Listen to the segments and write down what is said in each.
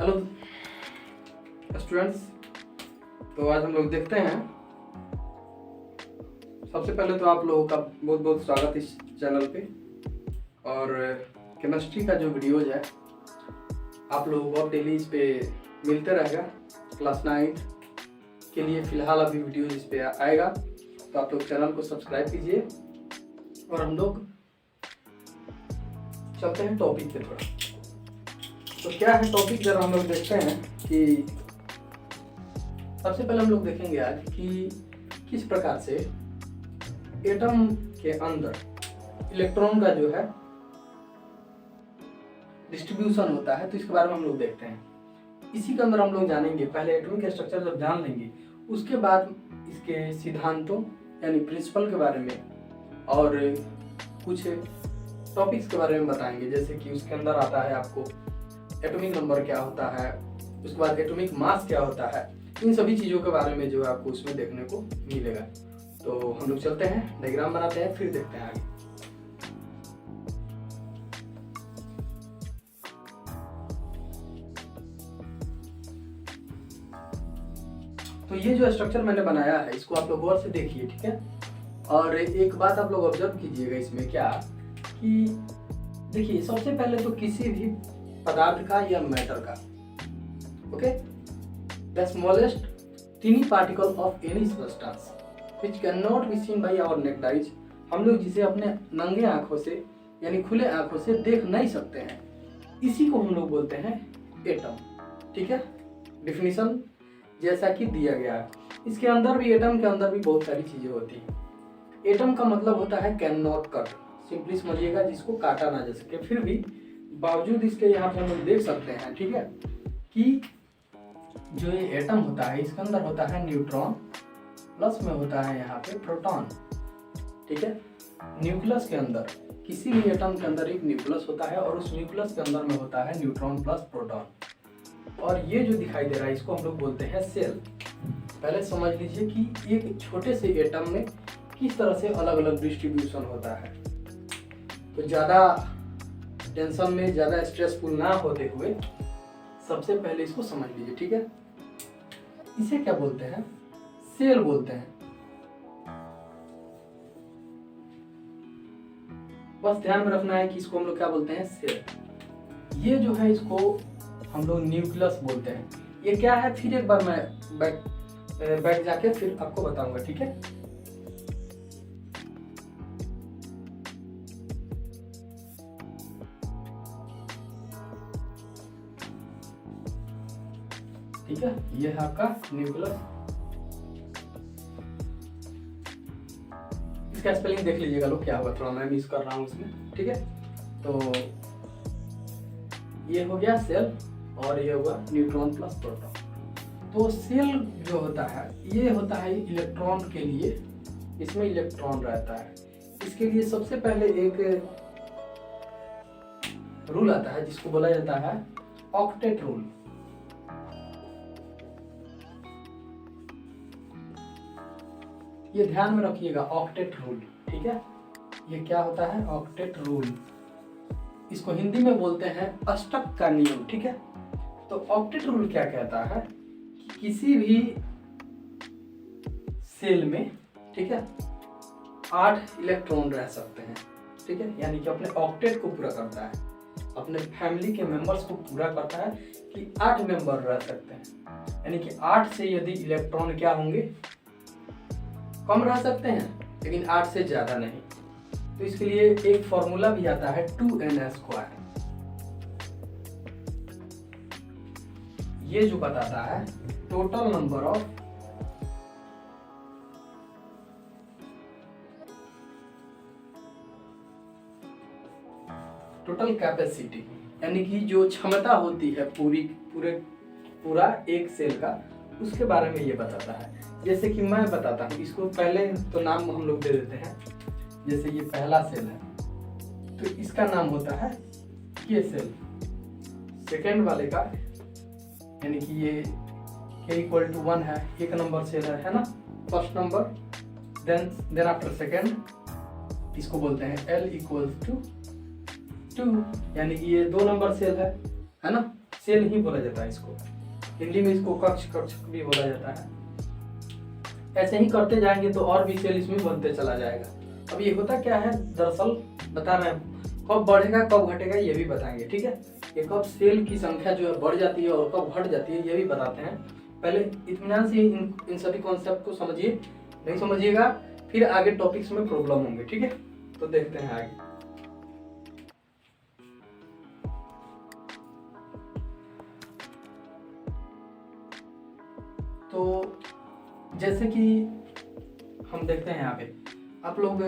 Hello students, तो आज हम लोग देखते हैं। सबसे पहले तो आप लोगों का बहुत बहुत स्वागत इस चैनल पे। और केमिस्ट्री का जो वीडियोज है आप लोगों को अब डेली इस पे मिलते रहेगा। क्लास 9 के लिए फ़िलहाल अभी वीडियो इस पे आएगा, तो आप लोग चैनल को सब्सक्राइब कीजिए। और हम लोग चलते हैं टॉपिक पे थोड़ा। तो क्या है टॉपिक, जरा हम लोग देखते हैं कि सबसे पहले हम लोग देखेंगे आज कि किस प्रकार से एटम के अंदर इलेक्ट्रॉन का जो है डिस्ट्रीब्यूशन होता है, तो इसके बारे में हम लोग देखते हैं। इसी के अंदर हम लोग जानेंगे, पहले एटॉमिक स्ट्रक्चर जब जान लेंगे उसके बाद इसके सिद्धांतों यानी प्रिंसिपल के बारे में और कुछ टॉपिक्स के बारे में बताएंगे। जैसे कि उसके अंदर आता है आपको एटॉमिक नंबर क्या होता है, उसके बाद एटॉमिक मास क्या होता है, इन सभी चीज़ों के बारे में जो है आपको उसमें देखने को मिलेगा। तो हम लोग चलते हैं, डायग्राम बनाते हैं, फिर देखते हैं आगे। तो ये जो स्ट्रक्चर मैंने बनाया है इसको आप लोग गौर से देखिए, ठीक है। और एक बात आप लोग ऑब्जर्व कीजिएगा इसमें, क्या कि देखिए सबसे पहले तो किसी भी पदार्थ का या मैटर का, okay, the smallest tiny particle of any substance which can not be seen by our naked eyes, हम लोग जिसे अपने नंगे आंखों से यानी खुले आंखों से देख नहीं सकते हैं, इसी को हम लोग बोलते हैं एटम, ठीक है। डिफिनीशन जैसा कि दिया गया है, इसके अंदर भी, एटम के अंदर भी बहुत सारी चीजें होती हैं। एटम का मतलब होता है कैन नॉट कट, सिंपली समझिएगा जिसको काटा ना जा सके। फिर भी बावजूद इसके यहाँ पे हम लोग देख सकते हैं, ठीक है, कि जो ये एटम होता है इसके अंदर होता है न्यूट्रॉन, प्लस में होता है यहाँ पे प्रोटॉन, ठीक है। न्यूक्लियस के अंदर, किसी भी एटम के अंदर एक न्यूक्लियस होता है और उस न्यूक्लियस के अंदर में होता है न्यूट्रॉन प्लस प्रोटॉन। और ये जो दिखाई दे रहा है इसको हम लोग बोलते हैं सेल। पहले समझ लीजिए कि एक छोटे से एटम में किस तरह से अलग अलग डिस्ट्रीब्यूशन होता है। तो ज़्यादा टेंशन में, ज़्यादा स्ट्रेसफुल ना होते हुए सबसे पहले इसको समझ लीजिए, ठीक है। इसे क्या बोलते हैं? सेल बोलते हैं। बस ध्यान में रखना है कि इसको हम लोग क्या बोलते हैं? सेल। ये जो है इसको हम लोग न्यूक्लियस बोलते हैं। ये क्या है फिर एक बार मैं बैठ जाके फिर आपको बताऊंगा, ठीक है। ठीक है, ये है आपका न्यूक्लियस। इसका स्पेलिंग देख लीजिएगा लोग क्या होगा, थोड़ा मैं मिस कर रहा हूँ इसमें, ठीक है। तो ये हो गया सेल और ये होगा न्यूट्रॉन प्लस प्रोटॉन। तो सेल जो होता है ये होता है इलेक्ट्रॉन के लिए, इसमें इलेक्ट्रॉन रहता है। इसके लिए सबसे पहले एक रूल आता है जिसको बोला जाता है ऑक्टेट रूल। ये ध्यान में रखिएगा, ऑक्टेट रूल, ठीक है। ये क्या होता है? Octet rule. इसको हिंदी में बोलते हैं अष्टक का नियम, ठीक है। तो ऑक्टेट रूल क्या कहता है कि किसी भी सेल में, ठीक है, 8 इलेक्ट्रॉन रह सकते हैं, ठीक है। यानी कि अपने ऑक्टेट को पूरा करता है, अपने फैमिली के मेंबर्स को पूरा करता है कि 8 मेंबर रह सकते हैं। यानी कि 8 से यदि इलेक्ट्रॉन क्या होंगे, कम रह सकते हैं, लेकिन 8 से ज्यादा नहीं। तो इसके लिए एक फॉर्मूला भी आता है 2n²। ये जो बताता है total number of total capacity, यानी कि जो क्षमता होती है पूरा एक सेल का, उसके बारे में ये बताता है। जैसे कि मैं बताता हूँ इसको, पहले तो नाम हम लोग दे देते हैं। जैसे ये पहला सेल है तो इसका नाम होता है के सेल। सेकेंड वाले का, यानी कि ये k=1 है, 1 नंबर सेल है ना, first number, then after second, इसको बोलते हैं L = 2, यानी कि ये 2 नंबर सेल है ना। सेल ही बोला जाता है इसको, हिंदी में इसको कक्ष कक्ष भी बोला जाता है। ऐसे ही करते जाएंगे तो और भी सेल इसमें बनते चला जाएगा। अब ये होता क्या है, दरअसल बता रहे हैं, कब बढ़ेगा कब घटेगा ये भी बताएंगे, ठीक है। ये कब सेल की संख्या जो है बढ़ जाती है और कब घट जाती है ये भी बताते हैं। पहले इत्मीनान से इन सभी कॉन्सेप्ट को समझिए, नहीं समझिएगा फिर आगे टॉपिक्स में प्रॉब्लम होंगे, ठीक है। तो देखते हैं आगे। तो जैसे कि हम देखते हैं यहाँ पे, आप लोग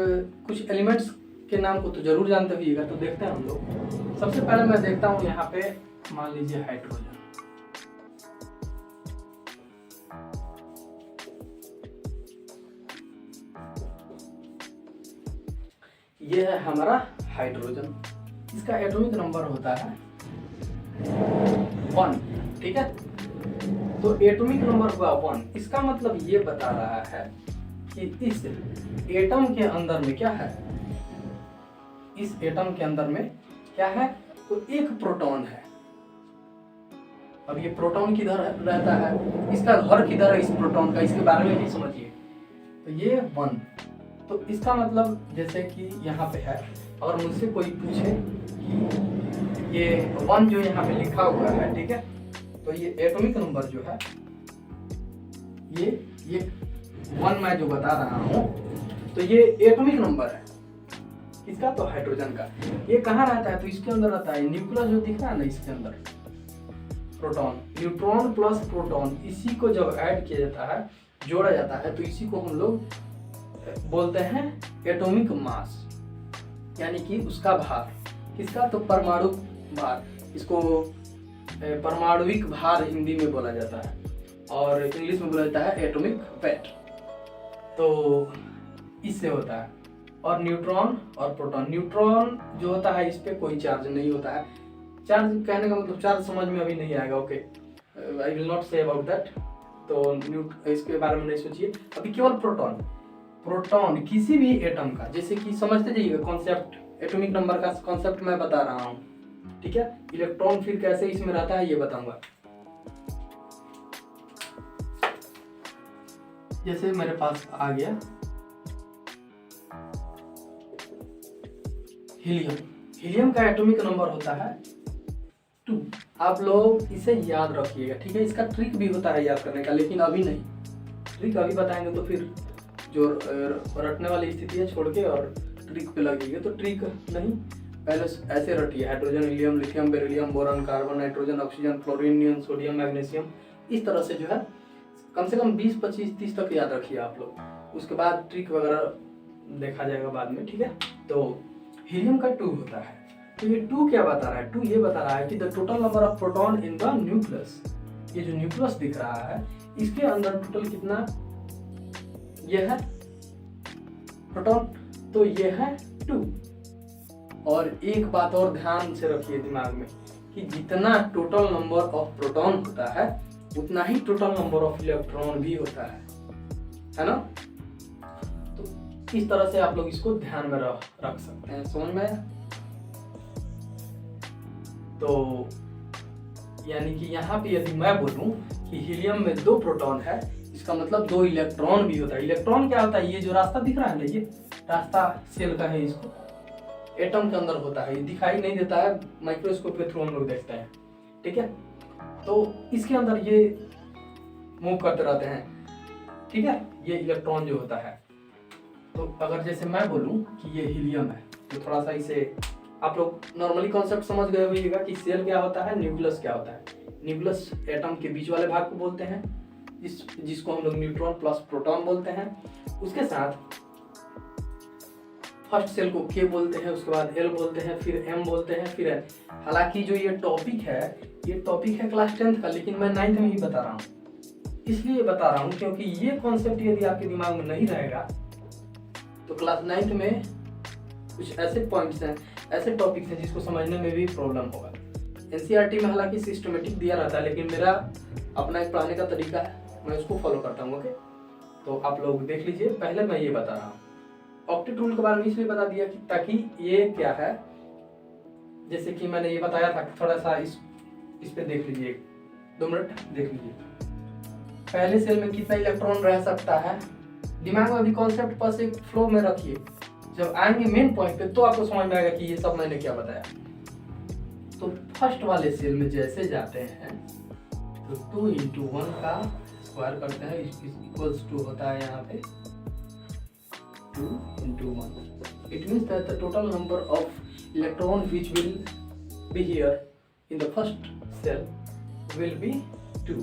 कुछ एलिमेंट्स के नाम को तो जरूर जानते होइएगा। तो देखते हैं हम लोग। सबसे पहले मैं देखता हूँ यहाँ पे, मान लीजिए हाइड्रोजन। ये है हमारा हाइड्रोजन, इसका एटॉमिक नंबर होता है 1, ठीक है। तो एटॉमिक नंबर हुआ 1, इसका मतलब ये बता रहा है कि इस एटम के अंदर में क्या है, इस एटम के अंदर में क्या है, तो एक प्रोटॉन है। अब ये प्रोटॉन किधर रहता है, इसका घर किधर है इस प्रोटॉन का, इसके बारे में भी समझिए। तो ये 1, तो इसका मतलब जैसे कि यहाँ पे है, और मुझसे कोई पूछे कि ये 1 जो यहाँ पे लिखा हुआ है, ठीक है, तो ये एटॉमिक नंबर जो है ये 1 मैं जो बता रहा हूँ, तो ये एटॉमिक नंबर है इसका, तो हाइड्रोजन का। ये कहाँ रहता है, तो इसके अंदर रहता है, न्यूक्लियस जो दिख रहा है ना, इसके अंदर प्रोटॉन, न्यूट्रॉन प्लस प्रोटॉन, इसी को जब ऐड किया जाता है, जोड़ा जाता है, तो इसी को हम लोग बोलते हैं एटॉमिक मास, यानी कि उसका भार। किसका, तो परमाणु भार, इसको परमाणुविक भार हिंदी में बोला जाता है, और इंग्लिश में बोला जाता है एटॉमिक वेट। तो इससे होता है। और न्यूट्रॉन और प्रोटॉन, न्यूट्रॉन जो होता है इस पे कोई चार्ज नहीं होता है। चार्ज कहने का मतलब चार्ज समझ में अभी नहीं आएगा, okay, I will not say about that. तो इसके बारे में नहीं सोचिए अभी, केवल प्रोटॉन। प्रोटॉन किसी भी एटम का, जैसे कि समझते जाइएगा कॉन्सेप्ट, एटॉमिक नंबर का कॉन्सेप्ट मैं बता रहा हूँ, ठीक है। इलेक्ट्रॉन फिर कैसे इसमें रहता है ये बताऊंगा। जैसे मेरे पास आ गया हीलियम, हीलियम का एटॉमिक नंबर होता है 2। आप लोग इसे याद रखिएगा, ठीक है। इसका ट्रिक भी होता है याद करने का, लेकिन अभी नहीं, ट्रिक अभी बताएंगे तो फिर जो रटने वाली स्थिति है छोड़ के और ट्रिक पे लगेगी, तो ट्रिक नहीं, पहले ऐसे रटिए, hydrogen, helium, lithium, beryllium, boron, carbon, nitrogen, oxygen, fluorine, neon, sodium, magnesium, इस तरह से जो है कम से कम 20, 25, 30 तक याद रखिए आप लोग। उसके बाद ट्रिक वगैरह देखा जाएगा बाद में, ठीक है। तो हीलियम का 2 होता है, तो ये 2 क्या बता रहा है, 2 ये बता रहा है कि the total number of proton in the nucleus, ये जो न्यूक्लियस दिख रहा है इसके अंदर टोटल कितना ये है प्रोटॉन, तो ये है 2। और एक बात और ध्यान से रखिए दिमाग में कि जितना टोटल नंबर ऑफ प्रोटॉन होता है उतना ही टोटल नंबर ऑफ इलेक्ट्रॉन भी होता है ना। तो इस तरह से आप लोग इसको ध्यान में रख सकते हैं, समझ में। तो यानी कि यहाँ पे यदि मैं बोलूं कि हीलियम में 2 प्रोटॉन है, इसका मतलब 2 इलेक्ट्रॉन भी होता है। इलेक्ट्रॉन क्या होता है, ये जो रास्ता दिख रहा है ना, ये रास्ता सेल का है, इसको एटम के अंदर होता है, ये दिखाई नहीं देता है, माइक्रोस्कोप के थ्रू हम लोग देखते हैं, ठीक है। तो इसके अंदर ये मूव करते रहते हैं, ठीक है, ये इलेक्ट्रॉन जो होता है। तो अगर जैसे मैं बोलूं कि ये हीलियम है, तो थोड़ा सा इसे आप लोग नॉर्मली कॉन्सेप्ट समझ गए होइएगा कि सेल क्या होता है, न्यूक्लियस क्या होता है। न्यूक्लियस एटम के बीच वाले भाग को बोलते हैं, जिसको हम लोग न्यूट्रॉन प्लस प्रोटॉन बोलते हैं। उसके साथ फर्स्ट सेल को के बोलते हैं, उसके बाद एल बोलते हैं, फिर एम बोलते हैं, फिर एन। हालांकि जो ये टॉपिक है क्लास 10th का, लेकिन मैं 9th में ही बता रहा हूँ। इसलिए बता रहा हूँ क्योंकि ये कॉन्सेप्ट यदि आपके दिमाग में नहीं रहेगा तो क्लास 9th में कुछ ऐसे पॉइंट्स हैं, ऐसे टॉपिक्स हैं जिसको समझने में भी प्रॉब्लम होगा। एनसीईआरटी में हालांकि सिस्टमेटिक दिया रहता है, लेकिन मेरा अपना एक पढ़ाने का तरीका है, मैं उसको फॉलो करता हूँ, ओके। तो आप लोग देख लीजिए, पहले मैं ये बता रहा हूँ ऑक्टेट रूल के बारे में, इसलिए बता दिया कि ताकि ये क्या है, जैसे कि मैंने ये बताया था कि थोड़ा सा इस पे देख लीजिए, 2 मिनट देख लीजिए। पहले सेल में कितना इलेक्ट्रॉन रह सकता है, दिमाग में अभी कॉन्सेप्ट बस एक फ्लो में रखिए। जब आएंगे मेन पॉइंट पे तो आपको समझ में आएगा कि ये सब मैंने क्या बताया। तो फर्स्ट वाले सेल में जैसे जाते हैं तो 2 × 1 का स्क्वायर करते हैं, इक्वल्स टू होता है यहाँ पे 2 × 1। It means that the total number of electron which will be here in the first shell will be 2.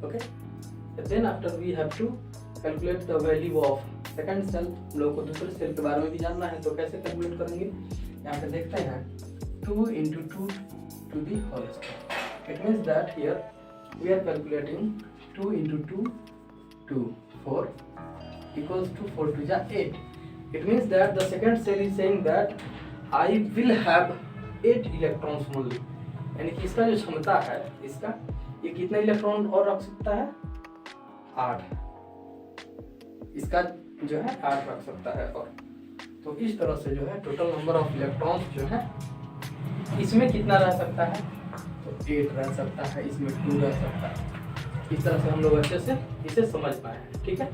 Okay, and then after we have to calculate the value of second cell। हम लोग को दूसरे cell के बारे में भी जानना है, तो कैसे कैलकुलेट करेंगे, यहाँ पे देखते हैं 2 × 2 to the whole square। It means that here we are calculating 2 × 2 to 4 equals to 4 to 8। It means that the second cell is saying that I will have 8 electrons only। यानी कि इसका जो क्षमता है, इसका ये कितना इलेक्ट्रॉन और रख सकता है, 8। इसका जो है 8 रख सकता है। और तो इस तरह से जो है टोटल नंबर ऑफ इलेक्ट्रॉन्स जो है इसमें कितना रह सकता है, तो 8 रह सकता है, इसमें 2 रह सकता है। इस तरह से हम लोग अच्छे से इसे समझ पाए हैं। ठीक है,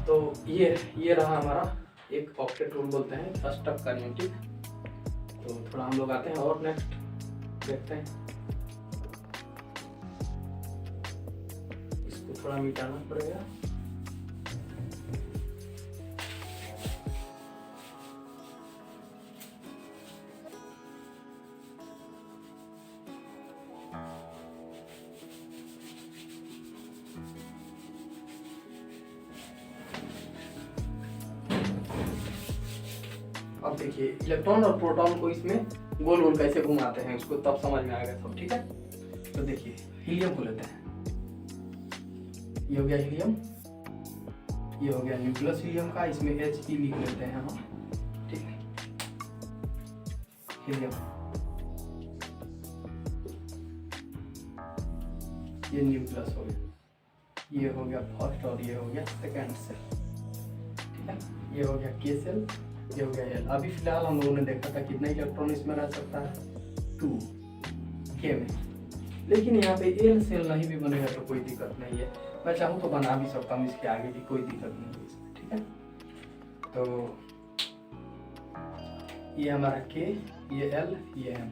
तो ये रहा हमारा एक ऑक्टेट रूल बोलते हैं, अष्टक का नियम। ठीक, तो थोड़ा हम लोग आते हैं और नेक्स्ट देखते हैं। इसको थोड़ा मिटाना पड़ेगा। अब देखिए इलेक्ट्रॉन और प्रोटॉन को इसमें गोल गोल कैसे घुमाते हैं, उसको तब समझ में आएगा सब। ठीक है, तो देखिए हीलियम को लेते हैं। ये हो गया हीलियम, ये हो गया न्यूक्लियस हीलियम का, इसमें He लिख लेते हैं हम। ठीक है, हीलियम, ये न्यूक्लियस हो गया, ये हो गया फर्स्ट और ये हो गया सेकेंड सेल। ठीक है, ये हो गया K सेल, ये हो गया L। अभी फिलहाल हम लोगों ने देखा था कितना इलेक्ट्रॉन इसमें रह सकता है, 2 K में। लेकिन यहाँ पे L सेल नहीं भी बनेगा तो कोई दिक्कत नहीं है, मैं चाहूँ तो बना भी सकता हूँ, इसके आगे भी कोई दिक्कत नहीं है इसमें। ठीक है, तो ये हमारा K, ये L, ये M।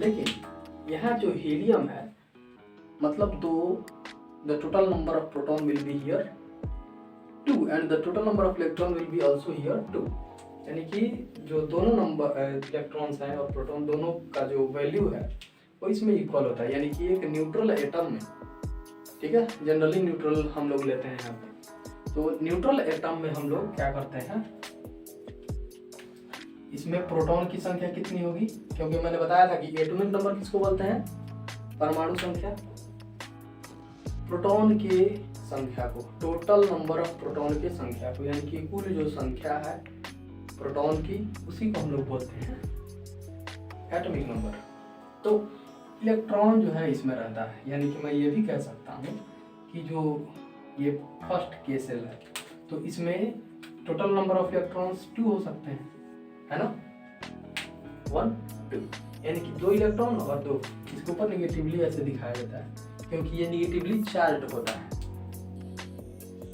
लेकिन यहाँ जो हीलियम है, मतलब the total number of proton will be here 2 and the total number of electron will be also here 2। यानी कि जो दोनों नंबर इलेक्ट्रॉन्स हैं और प्रोटॉन दोनों का जो वैल्यू है वो इसमें इक्वल होता है। यानी कि एक न्यूट्रल एटम में, ठीक है, जनरली न्यूट्रल हम लोग लेते हैं यहाँ पे, तो न्यूट्रल एटम में हम लोग क्या करते हैं, इसमें प्रोटॉन की संख्या कितनी होगी, क्योंकि मैंने बताया था कि एटॉमिक नंबर किसको बोलते हैं, परमाणु संख्या। प्रोटॉन के संख्या को, टोटल नंबर ऑफ प्रोटॉन की संख्या को, यानी कि कुल जो संख्या है प्रोटॉन की, उसी को हम लोग बोलते हैं एटॉमिक नंबर। तो इलेक्ट्रॉन जो है इसमें रहता है, यानी कि मैं ये भी कह सकता हूँ कि जो ये फर्स्ट K सेल है तो इसमें टोटल नंबर ऑफ इलेक्ट्रॉन्स 2 हो सकते हैं, है ना, 1 2, यानी कि 2 इलेक्ट्रॉन और 2। इसके ऊपर निगेटिवली ऐसे दिखाया जाता है क्योंकि ये निगेटिवली चार्ज होता है।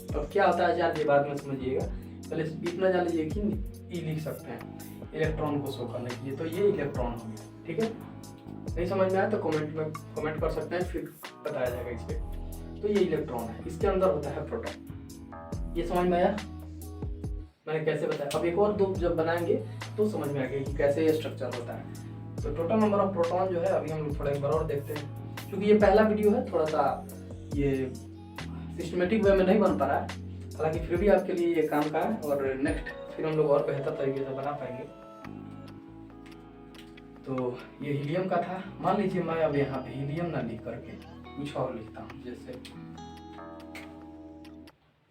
तो क्या होता है चार्ज, ये बाद में समझिएगा, पहले इतना जान लीजिए कि E लिख सकते हैं इलेक्ट्रॉन को शो करने के लिए। तो ये इलेक्ट्रॉन हो गया। ठीक है, नहीं समझ में आया तो कमेंट में कमेंट कर सकते हैं, फिर बताया जाएगा इस पर। तो ये इलेक्ट्रॉन है, इसके अंदर होता है प्रोटॉन। ये समझ में आया मैंने कैसे बताया। अब एक और 2 जब बनाएंगे तो समझ में आएगा कि कैसे ये स्ट्रक्चर होता है। तो टोटल नंबर ऑफ प्रोटॉन जो है अभी हम लोग थोड़ा एक बार और देखते हैं, क्योंकि ये पहला वीडियो है, थोड़ा सा ये सिस्टमेटिक वे में नहीं बन पा रहा है, हालांकि फिर भी आपके लिए ये काम का है और नेक्स्ट फिर हम लोग और बेहतर तरीके से बना पाएंगे। तो ये हीलियम का था। मान लीजिए मैं अब यहाँ पे हीलियम ना लिख करके कुछ और लिखता हूँ, जैसे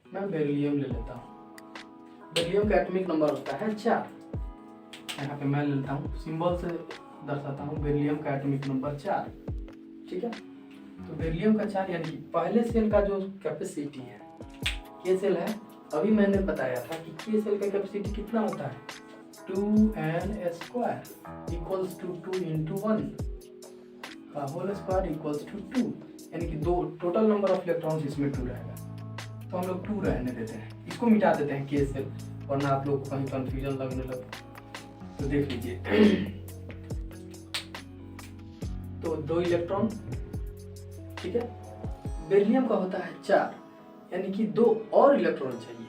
मैं बेरिलियम ले लेता हूँ। बेरिलियम का एटॉमिक नंबर होता है 4। यहाँ पे मैं ले लेता हूँ, सिंबल से दर्शाता हूँ बेरिलियम का एटॉमिक नंबर 4। ठीक है, तो बेरिलियम का 4 यानी कि पहले सेल का जो कैपेसिटी है, K सेल है, अभी मैंने बताया था कि K सेल का कैपेसिटी कितना होता है, 2n² इक्वल्स टू 2 × 1। का होल स्क्वायर इक्वल्स टू 2, यानी कि दो टोटल नंबर ऑफ इलेक्ट्रॉन्स इसमें 2 रहेगा, तो हम लोग 2 रहने देते हैं, इसको मिटा देते हैं के से, वरना आप लोग को कहीं कंफ्यूजन लगने लगे। तो देख लीजिए तो 2 इलेक्ट्रॉन, ठीक है। बेरिलियम का होता है 4, यानी कि 2 और इलेक्ट्रॉन चाहिए,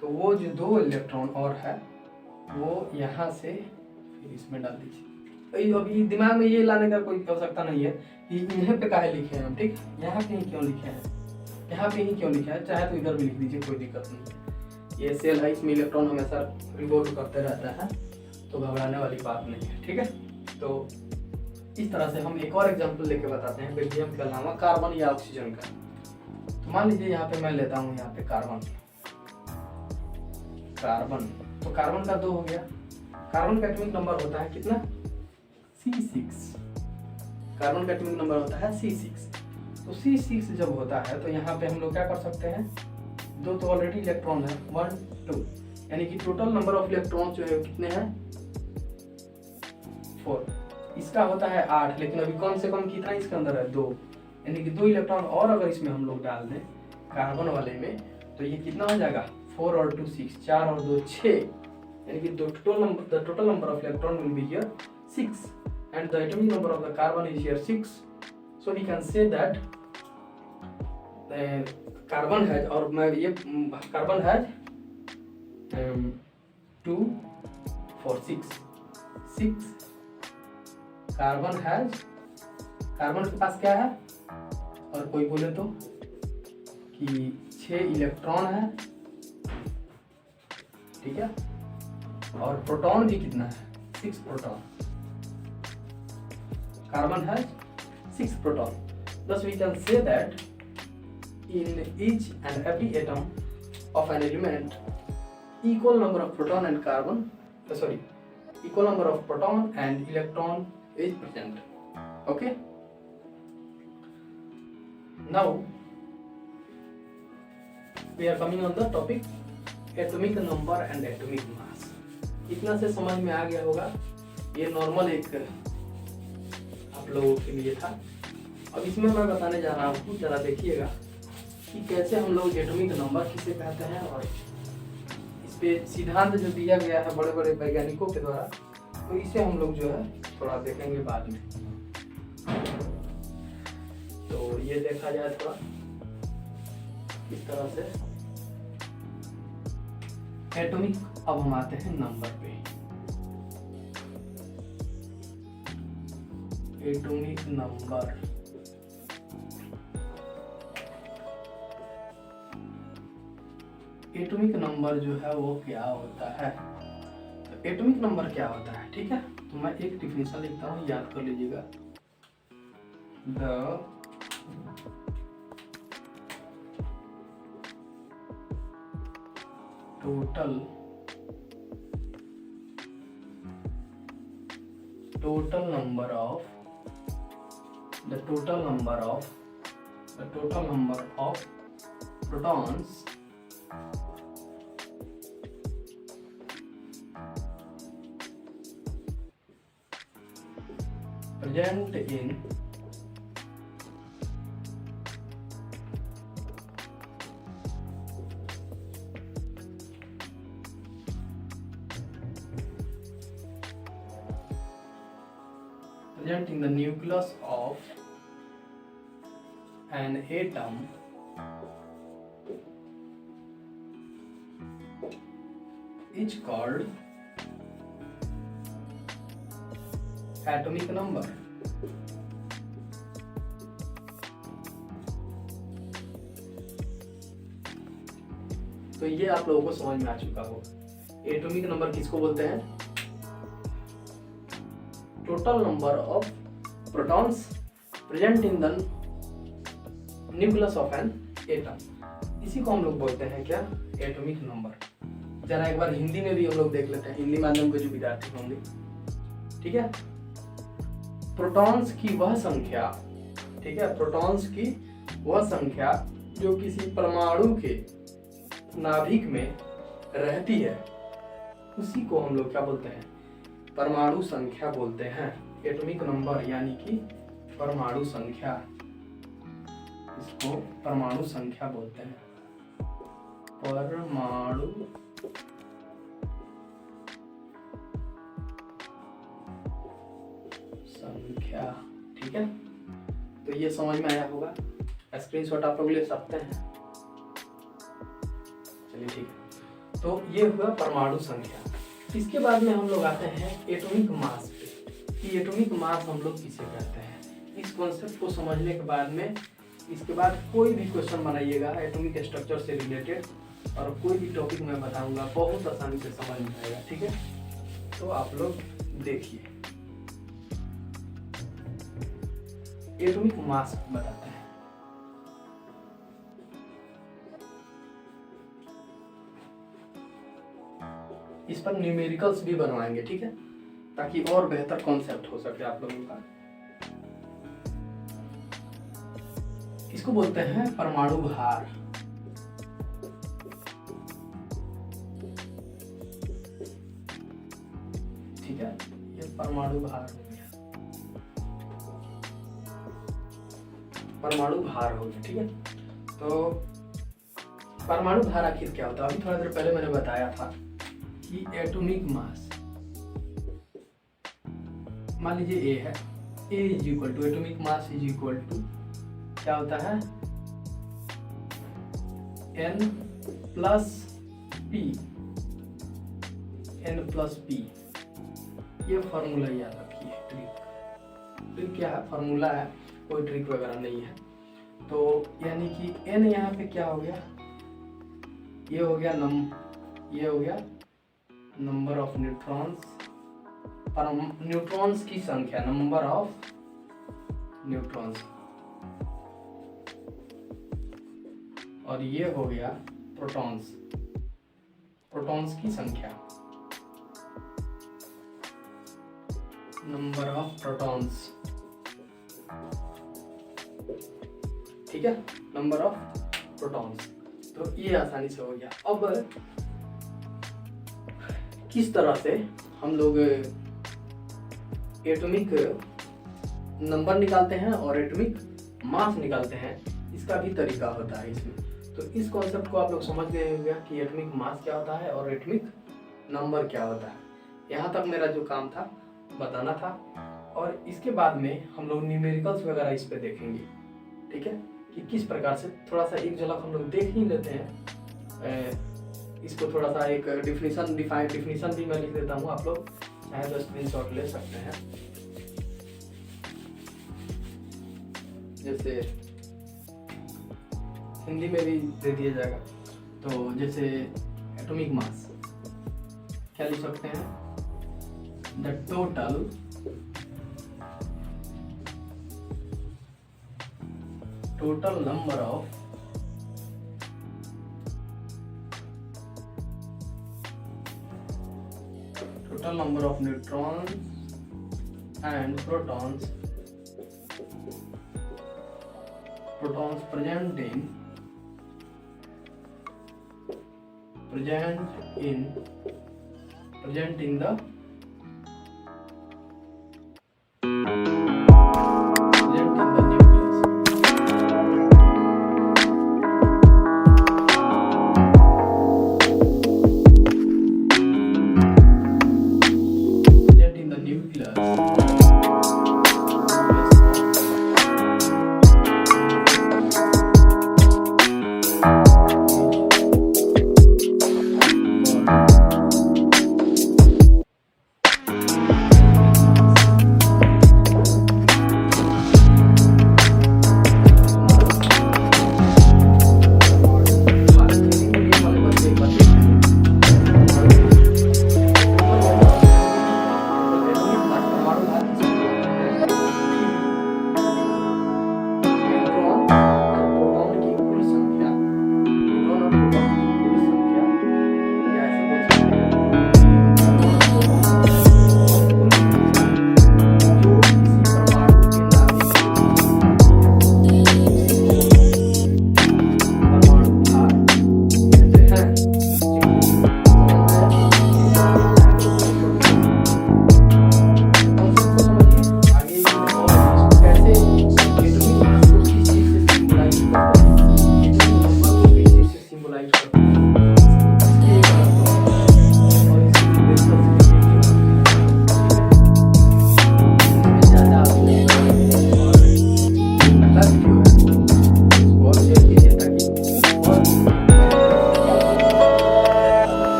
तो वो जो 2 इलेक्ट्रॉन और है वो यहाँ से फिर इसमें डाल दीजिए। अभी दिमाग में ये लाने का कोई आवश्यकता नहीं है कि यहाँ पे काहे लिखे हैं हम, ठीक, यहाँ पे ही क्यों लिखे हैं, यहाँ पे ही क्यों लिखा है, चाहे तो इधर भी लिख दीजिए, कोई दिक्कत नहीं है। ये सेल है, इसमें इलेक्ट्रॉन हमेशा रिवॉल्व करते रहता है, तो घबराने वाली बात नहीं है, ठीक है। तो इस तरह से हम एक और एग्जांपल लेके बताते हैं बेरिलियम के अलावा कार्बन या ऑक्सीजन का। तो मान लीजिए यहाँ पे मैं लेता हूँ यहाँ पे कार्बन, तो कार्बन का 2 हो गया। कार्बन का एटॉमिक नंबर होता है कितना, C6। कार्बन का एटॉमिक नंबर होता है C6। तो C6 जब होता है तो यहाँ पे हम लोग क्या कर सकते हैं, 2 तो ऑलरेडी इलेक्ट्रॉन है, 1 2, यानी कि टोटल नंबर ऑफ इलेक्ट्रॉन जो है कितने हैं, 4। इसका होता है 8, लेकिन अभी कम से कम कितना इसके अंदर है, 2, यानी कि 2 इलेक्ट्रॉन और अगर इसमें हम लोग डाल दें कार्बन वाले में, तो ये कितना हो जाएगा, 4 और 2 6, 4 और 2 6, यानी कि the total number of electron will be here 6 and the atomic number of the carbon is here 6. So we can say that carbon has, और मैं ये carbon has 2 4 6 carbon has, carbon के पास क्या है, और कोई बोले तो कि 6 इलेक्ट्रॉन है, ठीक है, और प्रोटॉन भी कितना है, 6 proton. Carbon has 6 proton. Thus we can say that in each and every atom of an element, equal number of proton and carbon, equal number of proton and electron is present. Okay. Now we are coming on the topic atomic number and atomic mass. इतना से समझ में आ गया होगा, ये normal एक आप लोगों के लिए था। अब इसमें मैं बताने जा रहा हूँ, जरा देखिएगा कि कैसे हम लोग एटॉमिक नंबर किसे कहते हैं, और इस पे सिद्धांत जो दिया गया है बड़े बड़े वैज्ञानिकों के द्वारा, तो इसे हम लोग जो है थोड़ा देखेंगे बाद में। तो ये देखा जाए थोड़ा इस तरह से एटॉमिक। अब हम आते हैं नंबर पे। एटॉमिक नंबर, एटॉमिक नंबर जो है वो क्या होता है, तो एटॉमिक नंबर क्या होता है, ठीक है। तो मैं एक डिफिनेशन लिखता हूँ, याद कर लीजिएगा। The total number of protons present in the nucleus of an atom is called atomic number. तो ये आप लोगों को समझ में आ चुका होगा। एटॉमिक नंबर किसको बोलते हैं, total number of protons present in the nucleus of an atom, इसी को हम लोग बोलते हैं क्या, एटॉमिक नंबर। जरा एक बार हिंदी में भी हम लोग देख लेते हैं, हिंदी माध्यम के जो विद्यार्थी होंगे, ठीक है। प्रोटॉन्स की वह संख्या, ठीक है, प्रोटॉन्स की वह संख्या जो किसी परमाणु के नाभिक में रहती है, उसी को हम लोग क्या बोलते हैं, परमाणु संख्या बोलते हैं, एटॉमिक नंबर यानी कि परमाणु संख्या, इसको परमाणु संख्या बोलते हैं, परमाणु संख्या। ठीक है, तो ये समझ में आया होगा, स्क्रीनशॉट आप लोग ले सकते हैं। चलिए ठीक है, तो ये हुआ परमाणु संख्या। इसके बाद में हम लोग आते हैं एटॉमिक मास पे, कि एटॉमिक मास हम लोग किसे कहते हैं। इस कॉन्सेप्ट को समझने के बाद में इसके बाद कोई भी क्वेश्चन बनाइएगा एटॉमिक स्ट्रक्चर से रिलेटेड, और कोई भी टॉपिक मैं बताऊंगा बहुत आसानी से समझ में आएगा। ठीक है, तो आप लोग देखिए, एटॉमिक मास बताते हैं। इस पर न्यूमेरिकल्स भी बनवाएंगे, ठीक है, ताकि और बेहतर कॉन्सेप्ट हो सके आप लोगों का। इसको बोलते हैं परमाणु भार। ठीक है, ये परमाणु भार हो गया, परमाणु भार हो गया। ठीक है, तो परमाणु भार आखिर क्या होता है? अभी थोड़ा देर पहले मैंने बताया था कि एटॉमिक मास, मान लीजिए ए है, A is equal to, atomic mass is equal to क्या होता है, n plus p, n plus p. ये फॉर्मूला याद रखिए, ट्रिक क्या है, फॉर्मूला है, कोई ट्रिक वगैरह नहीं है। तो यानी कि n यहाँ पे क्या हो गया, ये हो गया ये हो गया नंबर ऑफ न्यूट्रॉन्स, न्यूट्रॉन्स की संख्या, नंबर ऑफ न्यूट्रॉन्स, और ये हो गया प्रोटॉन्स, प्रोटॉन्स की संख्या, नंबर ऑफ प्रोटॉन्स। ठीक है, नंबर ऑफ प्रोटॉन्स। तो ये आसानी से हो गया। अब किस तरह से हम लोग एटॉमिक नंबर निकालते हैं और एटॉमिक मास निकालते हैं, इसका भी तरीका होता है इसमें। तो इस कॉन्सेप्ट को आप लोग समझ गए होंगे कि एटॉमिक मास क्या होता है और एटॉमिक नंबर क्या होता है। यहाँ तक मेरा जो काम था बताना था, और इसके बाद में हम लोग न्यूमेरिकल्स वगैरह इस पे देखेंगे। ठीक है, कि किस प्रकार से, थोड़ा सा एक झलक हम लोग देख ही लेते हैं। इसको थोड़ा सा एक डिफिनीशन भी मैं लिख देता हूँ, आप लोग चाहे तो स्क्रीनशॉट ले सकते हैं। जैसे हिंदी में भी दे दिया जाएगा। तो जैसे एटॉमिक मास क्या लिख सकते हैं, the total number of neutrons and protons present in the